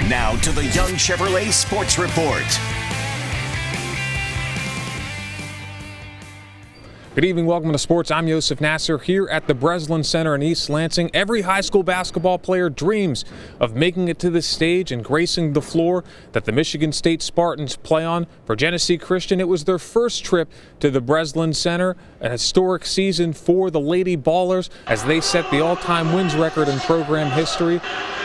Now to the Young Chevrolet Sports Report. Good evening, welcome to sports. I'm Joseph Nasser here at the Breslin Center in East Lansing. Every high school basketball player dreams of making it to this stage and gracing the floor that the Michigan State Spartans play on. For Genesee Christian, it was their first trip to the Breslin Center, an historic season for the Lady Ballers as they set the all-time wins record in program history,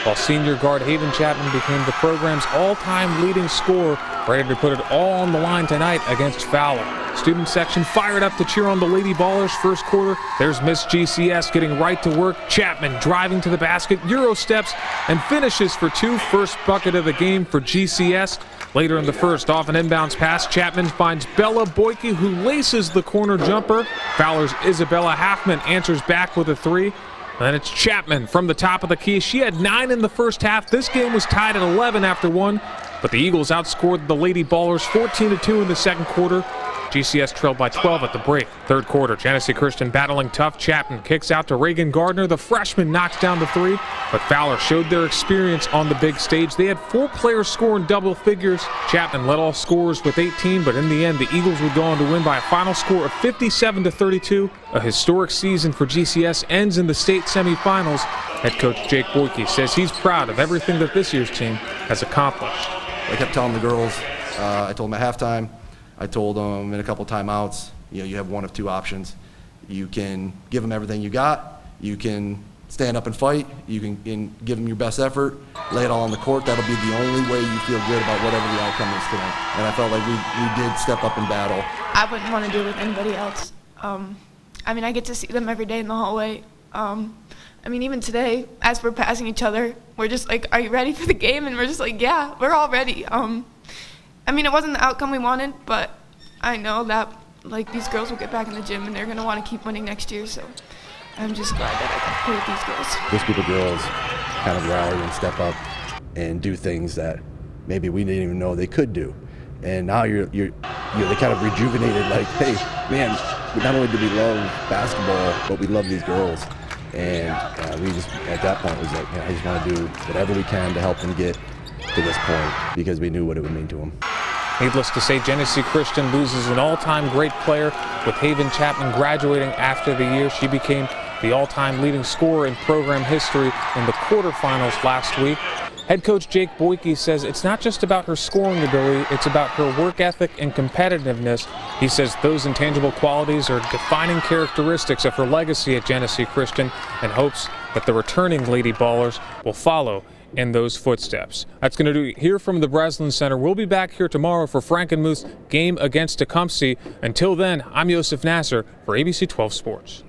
while senior guard Haven Chapman became the program's all-time leading scorer, ready to put it all on the line tonight against Fowler. Student section fired up to cheer on the Lady Ballers. First quarter, there's Miss GCS getting right to work. Chapman driving to the basket, Euro steps, and finishes for two. First bucket of the game for GCS. Later in the first, off an inbounds pass, Chapman finds Bella Boyke, who laces the corner jumper. Fowler's Isabella Halfman answers back with a three. And then it's Chapman from the top of the key. She had 9 in the first half. This game was tied at 11 after 1, but the Eagles outscored the Lady Ballers 14-2 in the second quarter. GCS trailed by 12 at the break. Third quarter, Genesee Christian battling tough. Chapman kicks out to Reagan Gardner. The freshman knocks down the three, but Fowler showed their experience on the big stage. They had 4 players scoring double figures. Chapman led all scorers with 18, but in the end, the Eagles would go on to win by a final score of 57-32. A historic season for GCS ends in the state semifinals. Head coach Jake Boyke says he's proud of everything that this year's team has accomplished. I kept telling the girls, I told them at halftime, I told them in a couple timeouts, you have one of two options. You can give them everything you got. You can stand up and fight. You can give them your best effort, lay it all on the court. That'll be the only way you feel good about whatever the outcome is tonight. And I felt like we did step up in battle. I wouldn't want to do it with anybody else. I get to see them every day in the hallway. Even today, as we're passing each other, we're just like, are you ready for the game? And we're just like, yeah, we're all ready. It wasn't the outcome we wanted, but I know that these girls will get back in the gym and they're going to want to keep winning next year, so I'm just glad that I can play with these girls. This group of girls kind of rally and step up and do things that maybe we didn't even know they could do. And now you're they kind of rejuvenated, like, hey, man, not only do we love basketball, but we love these girls. And we just, at that point, was like, I just want to do whatever we can to help them get to this point because we knew what it would mean to them. Needless to say, Genesee Christian loses an all-time great player, with Haven Chapman graduating after the year. She became the all-time leading scorer in program history in the quarterfinals last week. Head coach Jake Boyke says it's not just about her scoring ability, it's about her work ethic and competitiveness. He says those intangible qualities are defining characteristics of her legacy at Genesee Christian, and hopes that the returning Lady Ballers will follow in those footsteps. That's going to do it here from the Breslin Center. We'll be back here tomorrow for Frankenmuth's game against Tecumseh. Until then, I'm Joseph Nasser for ABC 12 Sports.